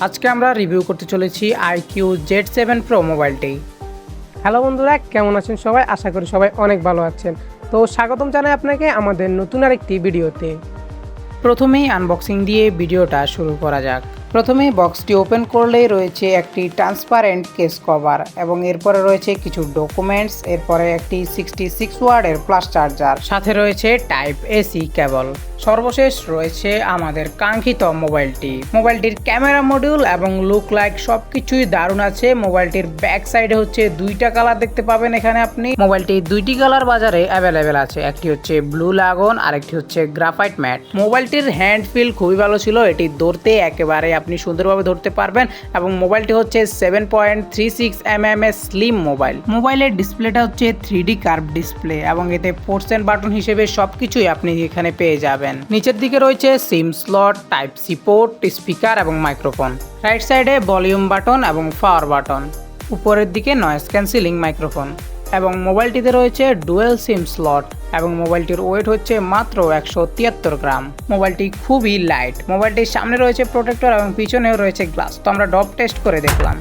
আজকে আমরা রিভিউ করতে চলেছি iQOO Z7 Pro মোবাইলটি। হ্যালো বন্ধুরা, কেমন আছেন সবাই? আশা করি সবাই অনেক ভালো আছেন। তো স্বাগতম জানাই আপনাকে আমাদের নতুন আরেকটি ভিডিওতে। প্রথমেই আনবক্সিং দিয়ে ভিডিওটা শুরু করা যাক। প্রথমেই বক্সটি ওপেন করলেই রয়েছে একটি ট্রান্সপারেন্ট কেস কভার এবং এরপরে রয়েছে কিছু ডকুমেন্টস, এরপরে একটি 66 ওয়াটের প্লাস চার্জার, সাথে রয়েছে টাইপ এসি কেবল। সর্বশেষ রয়েছে আমাদের কাঙ্ক্ষিত মোবাইলটির ক্যামেরা মডিউল এবং লুক লাইক সবকিছুই দারুণ আছে। মোবাইলটির ব্যাক সাইডে হচ্ছে দুইটা কালার দেখতে পাবেন এখানে আপনি। মোবাইলটি দুইটি কালার বাজারে অ্যাভেলেবেল আছে, একটি হচ্ছে ব্লু লাগন আর একটি হচ্ছে গ্রাফাইট ম্যাট। মোবাইলটির হ্যান্ড ফিল খুবই ভালো ছিল, এটি ধরতে একেবারে আপনি সুন্দরভাবে ধরতে পারবেন এবং মোবাইলটি হচ্ছে 7.36 mm এর স্লিম মোবাইলের ডিসপ্লেটা হচ্ছে 3D কার্ভ ডিসপ্লে এবং এতে ফোর্স এন্ড বাটন হিসেবে সবকিছুই আপনি এখানে পেয়ে যাবেন। নিচের দিকে রয়েছে SIM slot, type C port, speaker এবং মাইক্রোফোন। রাইট সাইডে ভলিউম বাটন এবং পাওয়ার বাটন। উপরের দিকে নয়েজ ক্যান্সেলিং মাইক্রোফোন এবং মোবাইলটিতে রয়েছে ডুয়েল সিম স্লট এবং মোবাইলটির ওয়েট হচ্ছে মাত্র 173 গ্রাম। মোবাইলটি খুবই লাইট। মোবাইলটির সামনে রয়েছে প্রোটেক্টর এবং পিছনেও রয়েছে গ্লাস। তো আমরা ড্রপ টেস্ট করে দেখলাম।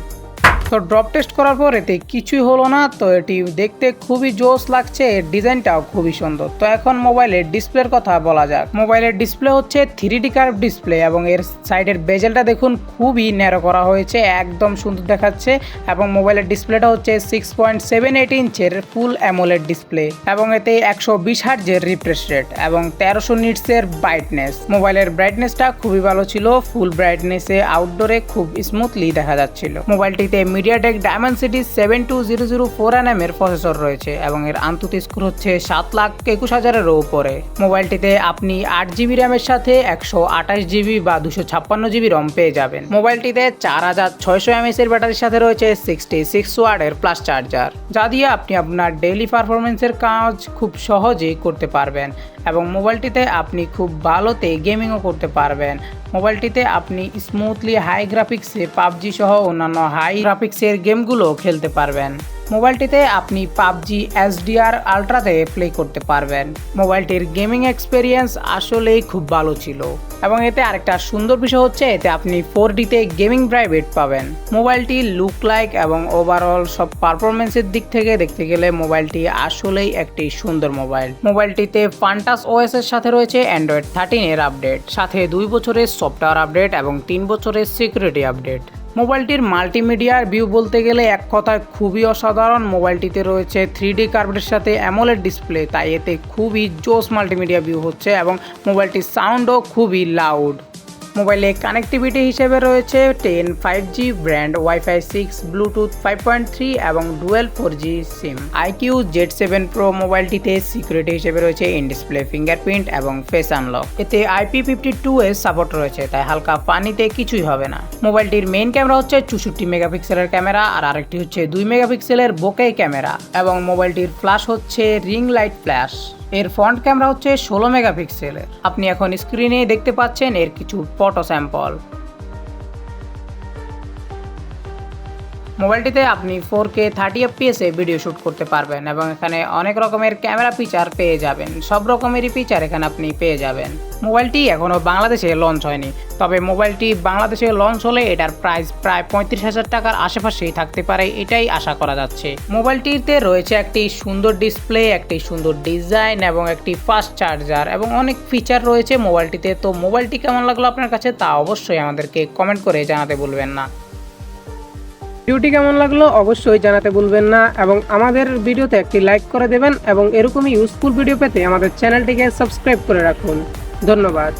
তো ড্রপ টেস্ট করার পর এতে কিছুই হলো না। তো এটি দেখতে খুবই জোস লাগছে, এর ডিজাইনটাও খুবই সুন্দর। তো এখন মোবাইলের ডিসপ্লের কথা বলা যাক। মোবাইলের ডিসপ্লে হচ্ছে 3D কার্ভ ডিসপ্লে এবং এর সাইডের বেজেলটা দেখুন খুবই ন্যারো করা হয়েছে, একদম সুন্দর দেখাচ্ছে। এবং মোবাইলের ডিসপ্লেটা হচ্ছে 6.78 ইঞ্চের ফুল অ্যামোলেড ডিসপ্লে এবং এতে 120 হার্টজের রিফ্রেশ রেট এবং 1300 নিটসের ব্রাইটনেস। মোবাইলের ব্রাইটনেসটা খুবই ভালো ছিল, ফুল ব্রাইটনেসে আউটডোরে খুব স্মুথলি দেখা যাচ্ছিল। মোবাইলটিতে মিডিয়াটেক ডায়মেনসিটি 72004 nm এর প্রসেসর রয়েছে এবং এর আন্তঃ স্কোর হচ্ছে 7,21,000-এরও উপরে। মোবাইলটিতে আপনি 8GB র্যামের সাথে 128GB বা 256GB রম পেয়ে যাবেন। মোবাইলটিতে 4600 mAh এর ব্যাটারির সাথে রয়েছে 66 ওয়াটের প্লাস চার্জার, যা দিয়ে আপনি আপনার ডেইলি পারফরমেন্সের কাজ খুব সহজেই করতে পারবেন এবং মোবাইলটিতে আপনি খুব ভালোতে গেমিংও করতে পারবেন। মোবাইলটিতে আপনি স্মুথলি হাই গ্রাফিক্সে PUBG সহ অন্যান্য হাই গ্রাফিক্সের গেমগুলো খেলতে পারবেন। মোবাইলটিতে আপনি PUBG HDR আলট্রাতে প্লে করতে পারবেন। মোবাইলটির গেমিং এক্সপেরিয়েন্স আসলেই খুব ভালো ছিল এবং এতে আরেকটা সুন্দর বিষয় হচ্ছে এতে আপনি 4Dতে গেমিং প্রাইভেট পাবেন। মোবাইলটি লুক লাইক এবং ওভারঅল সব পারফরমেন্সের দিক থেকে দেখতে গেলে মোবাইলটি আসলেই একটি সুন্দর মোবাইলটিতে ফান্টাস ওএস এর সাথে রয়েছে অ্যান্ড্রয়েড 13 এর আপডেট, সাথে 2 বছরের সফটওয়্যার আপডেট এবং 3 বছরের সিকিউরিটি আপডেট। মোবাইলটির মাল্টিমিডিয়ার ভিউ বলতে গেলে এক কথায় খুবই অসাধারণ। মোবাইলটিতে রয়েছে 3D কার্ভের সাথে অ্যামোলেড ডিসপ্লে, তাই এতে খুবই জোস মাল্টিমিডিয়া ভিউ হচ্ছে এবং মোবাইলটির সাউন্ডও খুবই লাউড। মোবাইলে কানেক্টিভিটি হিসেবে রয়েছে 10 5G ব্র্যান্ড, ওয়াইফাই 6, ব্লুটুথ 5.3 এবং ডুয়েল 4G সিম। iQOO Z7 Pro মোবাইলটিতে সিকিউরিটি হিসেবে রয়েছে ইন ডিসপ্লে ফিঙ্গারপ্রিন্ট এবং ফেস আনলক। এতে IP52 এর সাপোর্ট রয়েছে, তাই হালকা পানিতে কিছুই হবে না। মোবাইলটির মেইন ক্যামেরা হচ্ছে 64 মেগাপিক্সেলের ক্যামেরা আর আরেকটি হচ্ছে 2 মেগাপিক্সেলের বোকে ক্যামেরা এবং মোবাইলটির ফ্ল্যাশ হচ্ছে রিং লাইট ফ্ল্যাশ। এর ফ্রন্ট ক্যামেরা হচ্ছে 16 মেগাপিক্সেলের। আপনি এখন স্ক্রিনে দেখতে পাচ্ছেন এর কিছু ফটো স্যাম্পল। মোবাইলটিতে আপনি 4K 30fps এ ভিডিও শ্যুট করতে পারবেন এবং এখানে অনেক রকমের ক্যামেরা ফিচার পেয়ে যাবেন। সব রকমেরই ফিচার এখানে আপনি পেয়ে যাবেন। মোবাইলটি এখনও বাংলাদেশে লঞ্চ হয়নি, তবে মোবাইলটি বাংলাদেশে লঞ্চ হলে এটার প্রাইস প্রায় 35,000 টাকার আশেপাশেই থাকতে পারে, এটাই আশা করা যাচ্ছে। মোবাইলটিতে রয়েছে একটি সুন্দর ডিসপ্লে, একটি সুন্দর ডিজাইন এবং একটি ফাস্ট চার্জার এবং অনেক ফিচার রয়েছে মোবাইলটিতে। তো মোবাইলটি কেমন লাগলো আপনার কাছে তা অবশ্যই আমাদেরকে কমেন্ট করে জানাতে ভুলবেন না। ভিডিওটি কেমন লাগলো অবশ্যই জানাতে ভুলবেন না এবং আমাদের ভিডিওতে একটি লাইক করে দেবেন এবং এরকমই ইউজফুল ভিডিও পেতে আমাদের চ্যানেলটিকে সাবস্ক্রাইব করে রাখুন। ধন্যবাদ।